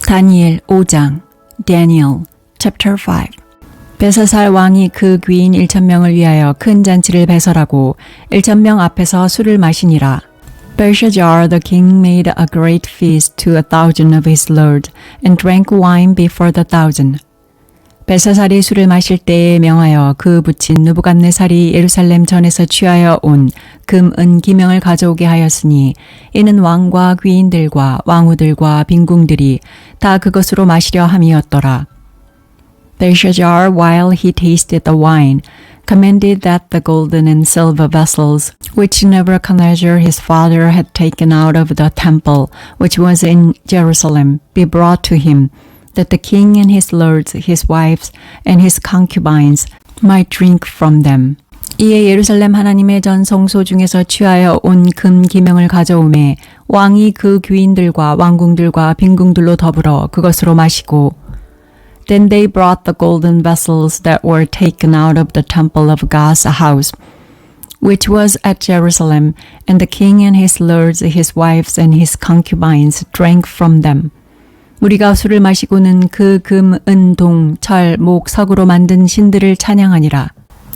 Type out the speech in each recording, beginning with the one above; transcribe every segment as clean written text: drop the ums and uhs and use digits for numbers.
다니엘 5장 Daniel Chapter 5 벨사살 왕이 그 귀인 1,000명을 위하여 큰 잔치를 배설하고 1,000명 앞에서 술을 마시니라. Belshazzar the king made a great feast to 1,000 of his lords and drank wine before the 1,000. 벨사살이 술을 마실 때에 명하여 그 부친 느부갓네살이 예루살렘 전에서 취하여 온 금, 은, 기명을 가져오게 하였으니 이는 왕과 귀인들과 왕후들과 빈궁들이 다 그것으로 마시려 함이었더라. Belshazzar, while he tasted the wine, commanded that the golden and silver vessels, which Nebuchadnezzar his father had taken out of the temple which was in Jerusalem, be brought to him, that the king and his lords, his wives, and his concubines might drink from them. 이에 예루살렘 하나님의 전 성소 중에서 취하여 온 금 기명을 가져오매 왕이 그 귀인들과 왕궁들과 빈궁들로 더불어 그것으로 마시고 Then they brought the golden vessels that were taken out of the temple of God's house, which was at Jerusalem, and the king and his lords, his wives, and his concubines drank from them. 우리가 술을 마시고는 그 금, 은, 동, 철, 목, 석으로 만든 신들을 찬양하니라.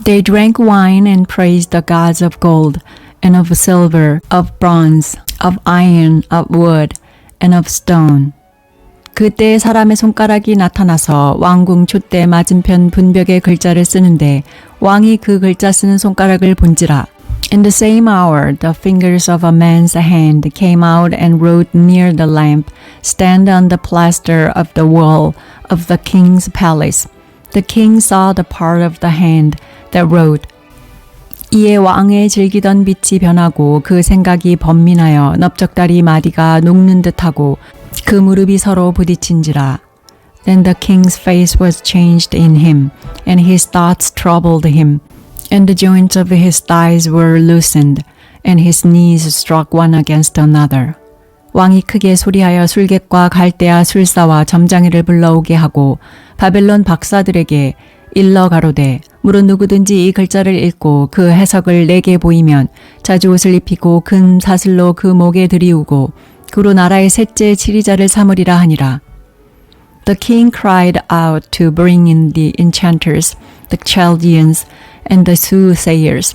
They drank wine and praised the gods of gold, and of silver, of bronze, of iron, of wood, and of stone. 그때 사람의 손가락이 나타나서 왕궁 촛대 맞은편 분벽에 글자를 쓰는데 왕이 그 글자 쓰는 손가락을 본지라. In the same hour, the fingers of a man's hand came out and wrote near the lamp, stand on the plaster of the wall of the king's palace. The king saw the part of the hand that wrote. 이에 왕의 즐기던 빛이 변하고 그 생각이 번민하여 넓적다리 마디가 녹는 듯하고 그 무릎이 서로 부딪힌지라. Then the king's face was changed in him, and his thoughts troubled him, and the joints of his thighs were loosened, and his knees struck one against another. 왕이 크게 소리하여 술객과 갈대아 술사와 점장이를 불러오게 하고 바벨론 박사들에게 일러 가로되 무릇 누구든지 이 글자를 읽고 그 해석을 내게 보이면 자주 옷을 입히고 금 사슬로 그 목에 들이우고 그로 나라의 셋째 지리자를 삼으리라 하니라. The king cried out to bring in the enchanters, the Chaldeans, and the soothsayers.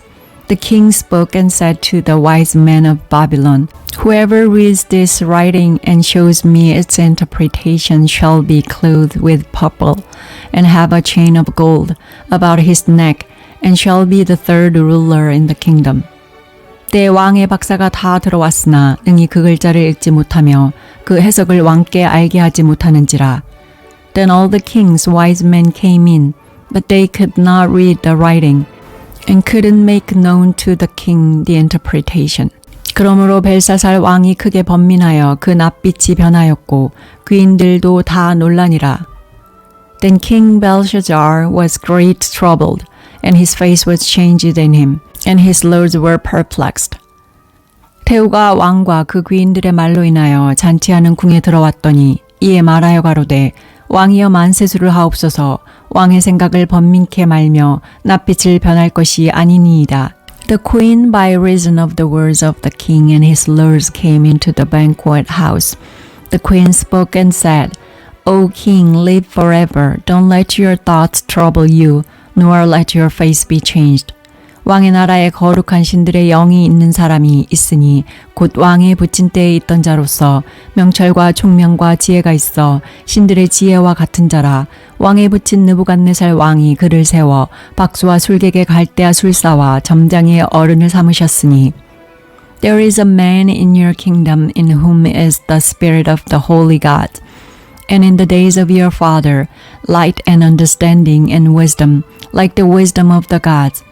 The king spoke and said to the wise men of Babylon, Whoever reads this writing and shows me its interpretation shall be clothed with purple, and have a chain of gold about his neck, and shall be the third ruler in the kingdom. 때 왕의 박사가 다 들어왔으나 능히 그 글자를 읽지 못하며 그 해석을 왕께 알게 하지 못하는지라. Then all the king's wise men came in, but they could not read the writing, and couldn't make known to the king the interpretation. 그러므로 벨사살 왕이 크게 번민하여 그 낯빛이 변하였고 귀인들도 다 놀라니라. Then King Belshazzar was great troubled, and his face was changed in him, and his lords were perplexed. 태후가 왕과 그 귀인들의 말로 인하여 잔치하는 궁에 들어왔더니 이에 말하여 가로되 왕이여 만세수를 하옵소서. 왕의 생각을 번민케 말며 낯빛을 변할 것이 아니니이다. The queen by reason of the words of the king and his lords came into the banquet house. The queen spoke and said, O king, live forever. Don't let your thoughts trouble you, nor let your face be changed. 왕의 나라에 거룩한 신들의 영이 있는 사람이 있으니 곧 왕의 부친 때에 있던 자로서 명철과 총명과 지혜가 있어 신들의 지혜와 같은 자라. 왕의 부친 느부갓네살 왕이 그를 세워 박수와 술객의 갈대아 술사와 점장의 어른을 삼으셨으니 There is a man in your kingdom in whom is the spirit of the holy God. And in the days of your father, light and understanding and wisdom, like the wisdom of the gods,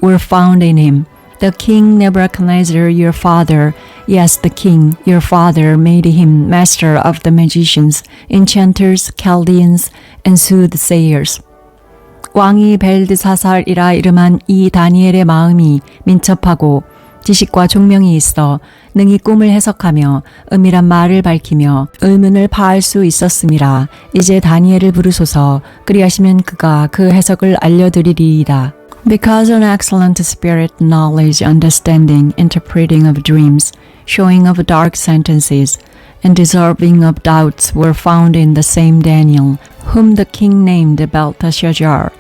were found in him. The king Nebuchadnezzar, your father, yes, the king, your father, made him master of the magicians, enchanters, Chaldeans, and soothsayers. 왕이 벨드사살이라 이름한 이 다니엘의 마음이 민첩하고 지식과 총명이 있어 능히 꿈을 해석하며 은밀한 말을 밝히며 의문을 파할 수 있었음이라. 이제 다니엘을 부르소서. 그리하시면 그가 그 해석을 알려드리리이다. Because an excellent spirit, knowledge, understanding, interpreting of dreams, showing of dark sentences, and deserving of doubts were found in the same Daniel, whom the king named Belteshazzar.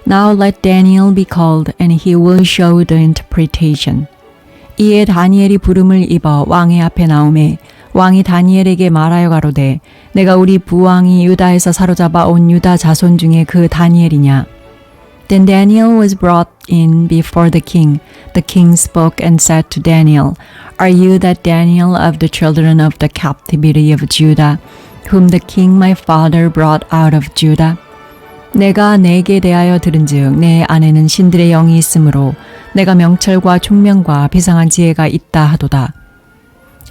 Now let Daniel be called, and he will show the interpretation. 이에 다니엘이 부름을 입어 왕의 앞에 나오매 왕이 다니엘에게 말하여 가로되 내가 우리 부왕이 유다에서 사로잡아 온 유다 자손 중에 그 다니엘이냐. Then Daniel was brought in before the king. The king spoke and said to Daniel, Are you that Daniel of the children of the captivity of Judah, whom the king my father brought out of Judah? 내가 내게 대하여 들은즉 내 안에는 신들의 영이 있으므로 내가 명철과 총명과 비상한 지혜가 있다 하도다.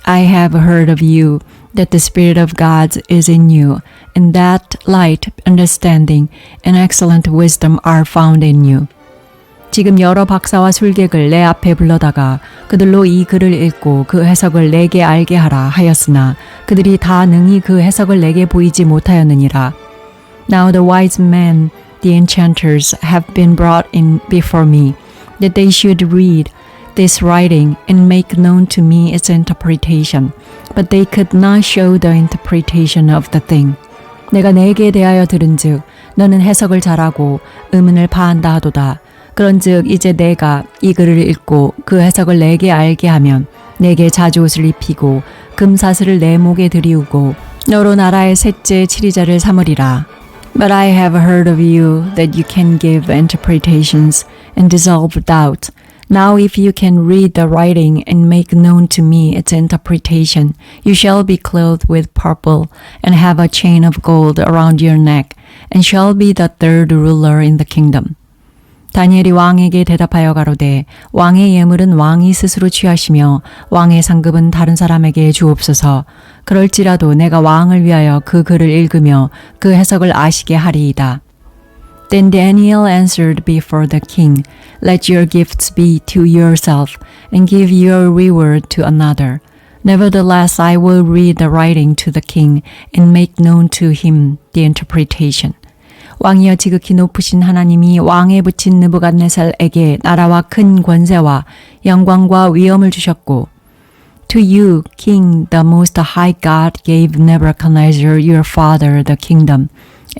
I have heard of you that the Spirit of God is in you, and that light, understanding, and excellent wisdom are found in you. 지금 여러 박사와 술객을 내 앞에 불러다가 그들로 이 글을 읽고 그 해석을 내게 알게 하라 하였으나 그들이 다 능히 그 해석을 내게 보이지 못하였느니라. Now the wise men, the enchanters, have been brought in before me, that they should read this writing and make known to me its interpretation, but they could not show the interpretation of the thing. 내가 내게 대하여 들은즉 너는 해석을 잘하고 의문을 파한다 하도다. 그런즉 이제 내가 이 글을 읽고 그 해석을 내게 알게 하면 내게 자주옷을 입히고 금사슬을 내 목에 들이우고 너로 나라의 셋째 치리자를 삼으리라. But I have heard of you that you can give interpretations and dissolve doubt. Now if you can read the writing and make known to me its interpretation, you shall be clothed with purple and have a chain of gold around your neck, and shall be the third ruler in the kingdom. 다니엘이 왕에게 대답하여 가로되 왕의 예물은 왕이 스스로 취하시며 왕의 상급은 다른 사람에게 주옵소서. 그럴지라도 내가 왕을 위하여 그 글을 읽으며 그 해석을 아시게 하리이다. Then Daniel answered before the king, Let your gifts be to yourself, and give your reward to another. Nevertheless, I will read the writing to the king, and make known to him the interpretation. 왕이여 지극히 높으신 하나님이 왕에 붙인 느부갓네살에게 나라와 큰 권세와 영광과 위엄을 주셨고, To you, King, the Most High God gave Nebuchadnezzar your father the kingdom,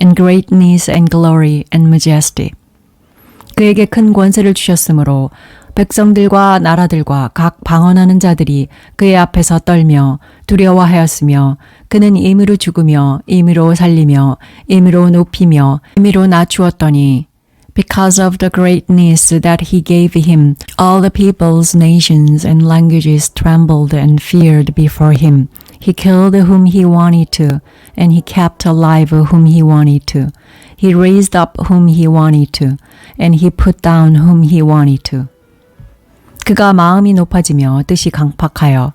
and greatness and glory and majesty. 그에게 큰 권세를 주셨으므로 백성들과 나라들과 각 방언하는 자들이 그의 앞에서 떨며 두려워하였으며 그는 임의로 죽으며 임의로 살리며 임의로 높이며 임의로 낮추었더니 Because of the greatness that he gave him, all the peoples, nations, and languages trembled and feared before him. He killed whom he wanted to, and he kept alive whom he wanted to. He raised up whom he wanted to, and he put down whom he wanted to. 그가 마음이 높아지며 뜻이 강팍하여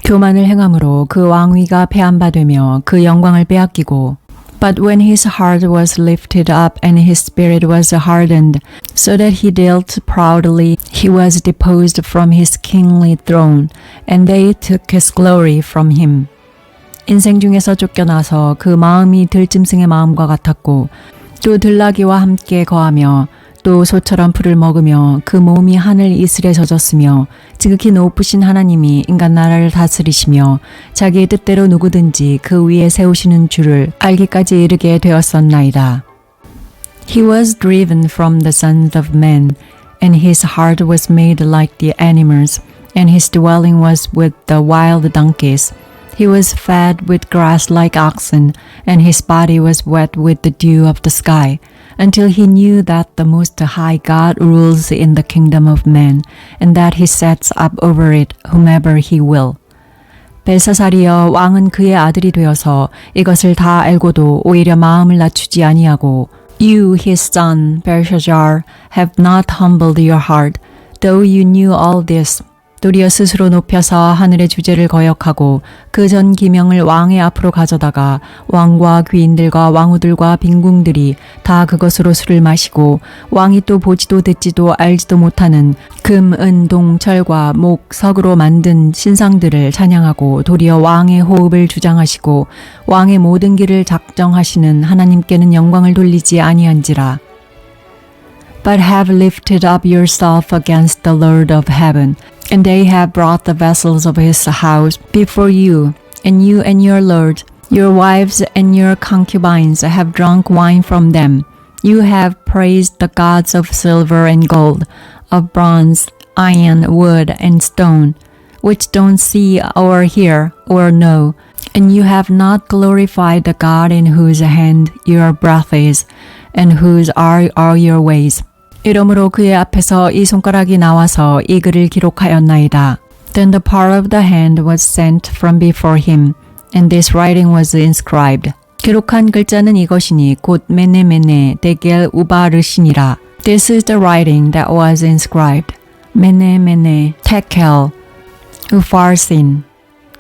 교만을 행함으로 그 왕위가 폐한바되며 그 영광을 빼앗기고 But when his heart was lifted up and his spirit was hardened, so that he dealt proudly, he was deposed from his kingly throne, and they took his glory from him. 인생 중에서 쫓겨나서 그 마음이 들짐승의 마음과 같았고, 또 들나귀와 함께 거하며, 또 소처럼 풀을 먹으며 그 몸이 하늘 이슬에 젖었으며 지극히 높으신 하나님이 인간 나라를 다스리시며 자기의 뜻대로 누구든지 그 위에 세우시는 줄을 알기까지 이르게 되었었나이다. He was driven from the sons of men, and his heart was made like the animals, and his dwelling was with the wild donkeys. He was fed with grass like oxen, and his body was wet with the dew of the sky, until he knew that the Most High God rules in the kingdom of men, and that he sets up over it whomever he will. 벨사살이여 왕은 그의 아들이 되어서 이것을 다 알고도 오히려 마음을 낮추지 아니하고 You, his son, Belshazzar, have not humbled your heart, though you knew all this. 도리어 스스로 높여서 하늘의 주제를 거역하고 그 전 기명을 왕의 앞으로 가져다가 왕과 귀인들과 왕후들과 빈궁들이 다 그것으로 술을 마시고 왕이 또 보지도 듣지도 알지도 못하는 금, 은, 동, 철과 목, 석으로 만든 신상들을 찬양하고 도리어 왕의 호흡을 주장하시고 왕의 모든 길을 작정하시는 하나님께는 영광을 돌리지 아니한지라. But have lifted up yourself against the Lord of heaven, and they have brought the vessels of his house before you, and you and your lord, your wives and your concubines have drunk wine from them. You have praised the gods of silver and gold, of bronze, iron, wood, and stone, which don't see or hear or know, and you have not glorified the God in whose hand your breath is, and whose are all your ways. 이러므로 그의 앞에서 이 손가락이 나와서 이 글을 기록하였나이다. Then the part of the hand was sent from before him, and this writing was inscribed. 기록한 글자는 이것이니 곧 메네메네 데겔 우바르시니라. This is the writing that was inscribed. 메네메네 테켈 우파르신.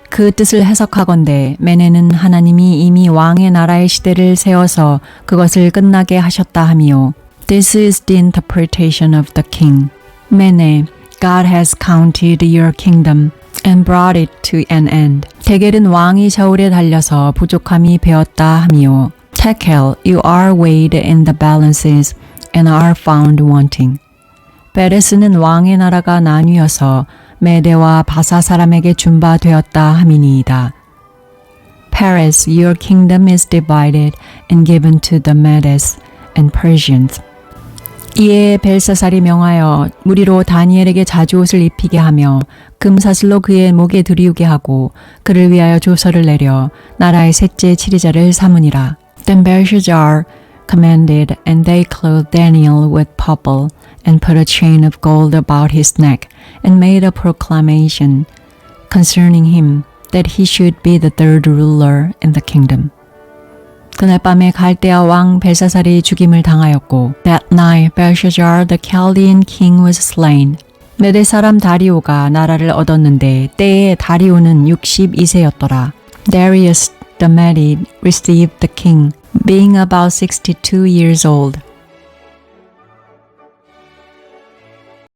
그 뜻을 해석하건대 메네는 하나님이 이미 왕의 나라의 시대를 세워서 그것을 끝나게 하셨다 하미요. This is the interpretation of the king. 메네, God has counted your kingdom and brought it to an end. 데겔은 왕이 저울에 달려서 부족함이 배었다 하미요. 테켈, you are weighed in the balances and are found wanting. 베레스는 왕의 나라가 나뉘어서 메대와 바사 사람에게 준바되었다 함이니이다. Paris, your kingdom is divided and given to the Medes and Persians. 이에 벨사살이 명하여 무리로 다니엘에게 자주옷을 입히게 하며 금사슬로 그의 목에 들이우게 하고 그를 위하여 조서를 내려 나라의 셋째 치리자를 삼으니라. Then Belshazzar commanded, and they clothed Daniel with purple and put a chain of gold about his neck and made a proclamation concerning him that he should be the third ruler in the kingdom. 그날 밤에 갈대아 왕 벨사살이 죽임을 당하였고 That night Belshazzar the Chaldean king was slain. 메대 사람 다리오가 나라를 얻었는데 때에 다리오는 62세였더라. Darius the Mede received the king, being about 62 years old.